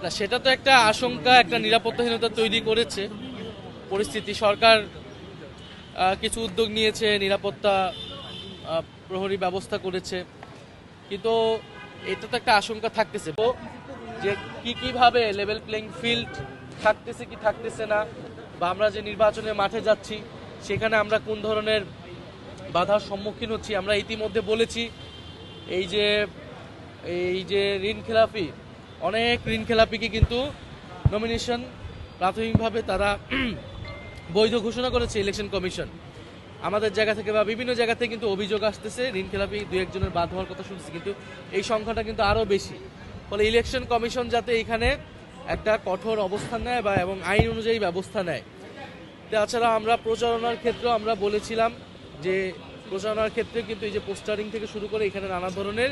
না, সেটা তো একটা আশঙ্কা, একটা নিরাপত্তাহীনতা তৈরি করেছে পরিস্থিতি। সরকার কিছু উদ্যোগ নিয়েছে, নিরাপত্তা প্রহরী ব্যবস্থা করেছে, কিন্তু এটা তো একটা আশঙ্কা থাকতেছে যে কিভাবে লেভেল প্লেইং ফিল্ড থাকতেছে কি থাকতেছে না, বা আমরা যে নির্বাচনের মাঠে যাচ্ছি সেখানে আমরা কোন ধরনের বাধার সম্মুখীন হচ্ছি। আমরা ইতিমধ্যে বলেছি এই যে ঋণ খেলাপি, অনেক ঋণ খেলাপিকে কিন্তু নমিনেশন প্রাথমিকভাবে তারা বৈধ ঘোষণা করেছে ইলেকশন কমিশন। আমাদের জায়গা থেকে বা বিভিন্ন জায়গা থেকে কিন্তু অভিযোগ আসতেছে ঋণ খেলাপি দু একজনের বাদ হওয়ার কথা শুনছি, কিন্তু এই সংখ্যাটা কিন্তু আরও বেশি। ফলে ইলেকশন কমিশন যাতে এখানে একটা কঠোর অবস্থান নেয় বা এবং আইন অনুযায়ী ব্যবস্থা নেয়। তাছাড়া আমরা প্রচারণার ক্ষেত্রেও আমরা বলেছিলাম যে প্রচারণার ক্ষেত্রে কিন্তু এই যে পোস্টারিং থেকে শুরু করে এখানে নানা ধরনের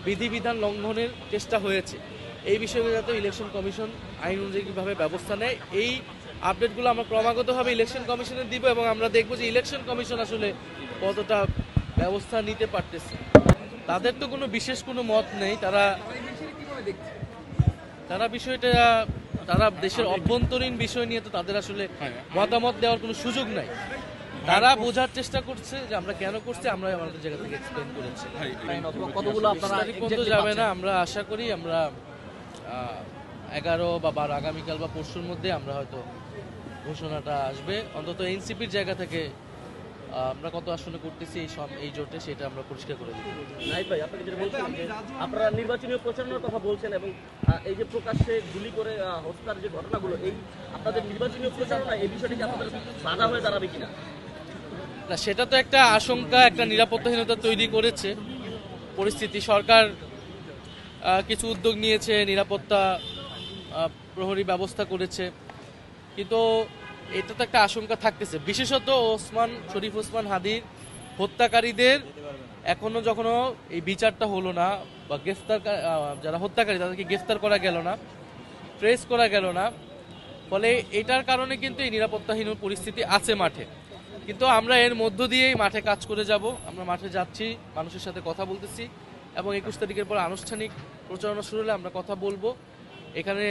বিধিবিধান লঙ্ঘনের চেষ্টা হয়েছে। এই বিষয়ে যাতে ইলেকশন কমিশন আইন অনুযায়ী কীভাবে ব্যবস্থা নেয়, এই আপডেটগুলো আমরা ক্রমাগতভাবে ইলেকশন কমিশনে দিব এবং আমরা দেখব যে ইলেকশন কমিশন আসলে কতটা ব্যবস্থা নিতে পারতেছে। তাদের তো কোনো বিশেষ কোনো মত নেই, তারা বিষয়টা তারা দেশের অভ্যন্তরীণ বিষয় নিয়ে তো তাদের আসলে মতামত দেওয়ার কোনো সুযোগ নাই। তারা বোঝার চেষ্টা করছে যে আমরা কেন করছি, আমরা আমাদের জায়গা থেকে এক্সপ্লেন করেছি। কতগুলো আপনারা যাবে না, আমরা আশা করি আমরা 11 বা 12 আগামীকাল বা পরশুর মধ্যে আমরা হয়তো ঘোষণাটা আসবে। অন্তত এনসিপির জায়গা থেকে আমরা কত আসনে করতেছি এই জোটে সেটা আমরা পরিষ্কার করে দিই। নাহিদ ভাই, আপনাকে যেটা বলছিলাম যে আপনারা নির্বাচনী প্রচারণার কথা বলছেন এবং এই যে প্রকাশ্যে গুলি করে হত্যার যে ঘটনাগুলো, এই আপনাদের নির্বাচনী প্রচারণা এই বিষয়টি কি আপনাদের বাধা হয়ে দাঁড়াবে কিনা? না, সেটা তো একটা আশঙ্কা, একটা নিরাপত্তাহীনতা তৈরি করেছে পরিস্থিতি। সরকার কিছু উদ্যোগ নিয়েছে, নিরাপত্তা প্রহরী ব্যবস্থা করেছে, কিন্তু এটা তো একটা আশঙ্কা থাকতেছে। বিশেষত শরীফ ওসমান হাদির হত্যাকারীদের এখনো যখন এই বিচারটা হলো না বা যারা হত্যাকারী তাদেরকে গ্রেফতার করা গেল না, ট্রেস করা গেল না, ফলে এটার কারণে কিন্তু এই নিরাপত্তাহীন পরিস্থিতি আছে মাঠে। কিন্তু আমরা এর মধ্য দিয়েই মাঠে কাজ করে যাব। আমরা মাঠে যাচ্ছি, মানুষের সাথে কথা বলতেছি এবং 21 তারিখের পর আনুষ্ঠানিক প্রচারণা শুরু হলে আমরা কথা বলবো। এখানে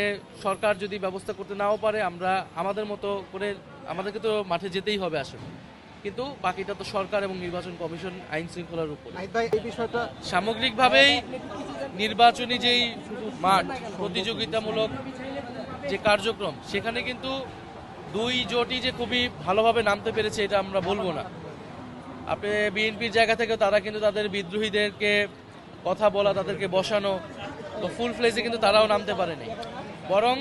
সরকার যদি ব্যবস্থা করতে নাও পারে, আমরা আমাদের মতো করে আমাদেরকে তো মাঠে যেতেই হবে আসলে, কিন্তু বাকিটা তো সরকার এবং নির্বাচন কমিশন আইন শৃঙ্খলার উপর। সামগ্রিকভাবেই নির্বাচনী যেই মাঠ, প্রতিযোগিতামূলক যে কার্যক্রম, সেখানে কিন্তু দুই জোটই যে খুবই ভালোভাবে নামতে পেরেছে এটা আমরা বলবো না। আপনি বিএনপির জায়গা থেকে তারা কিন্তু তাদের বিদ্রোহীদেরকে কথা বলা, তাদেরকে বসানো, তো ফুল ফ্লেজে কিন্তু তারাও নামতে পারেনি। বরং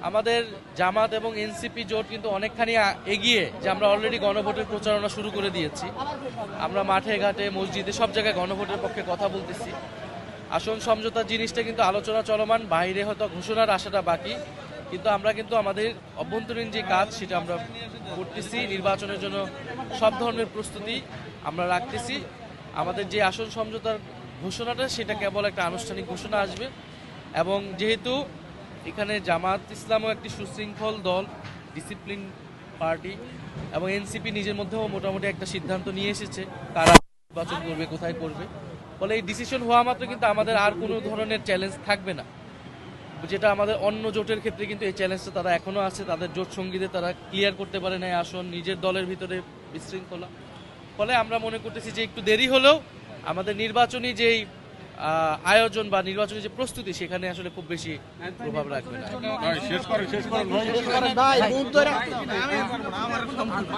আমাদের জামাত এবং এনসিপি জোট কিন্তু অনেকখানি এগিয়ে, যে আমরা অলরেডি গণভোটের প্রচারণা শুরু করে দিয়েছি। আমরা মাঠে ঘাটে মসজিদে সব জায়গায় গণভোটের পক্ষে কথা বলতেছি। আসন সমঝোতার জিনিসটা কিন্তু আলোচনা চলমান, বাইরে হয়তো ঘোষণার আশাটা বাকি, কিন্তু আমরা কিন্তু আমাদের অভ্যন্তরীণ যে কাজ সেটা আমরা করতেছি। নির্বাচনের জন্য সব ধরনের প্রস্তুতি আমরা রাখতেছি। আমাদের যে আসন সমঝোতার ঘোষণাটা সেটা কেবল একটা আনুষ্ঠানিক ঘোষণা আসবে, এবং যেহেতু এখানে জামাত ইসলামও একটি সুশৃঙ্খল দল, ডিসিপ্লিন পার্টি, এবং এনসিপি নিজের মধ্যেও মোটামুটি একটা সিদ্ধান্ত নিয়ে এসেছে কারা নির্বাচন করবে, কোথায় করবে। ফলে এই ডিসিশন হওয়া মাত্র কিন্তু আমাদের আর কোনো ধরনের চ্যালেঞ্জ থাকবে না, যেটা আমাদের অন্য জোটের ক্ষেত্রে কিন্তু এই চ্যালেঞ্জটা তারা এখনো আছে। তাদের জোট সঙ্গীদের তারা ক্লিয়ার করতে পারে না আসন, নিজের দলের ভিতরে বিশৃঙ্খলা। ফলে আমরা মনে করতেছি যে একটু দেরি হলেও আমাদের নির্বাচনী যেই আয়োজন বা নির্বাচনী যে প্রস্তুতি, সেখানে আসলে খুব বেশি প্রভাব রাখবে না।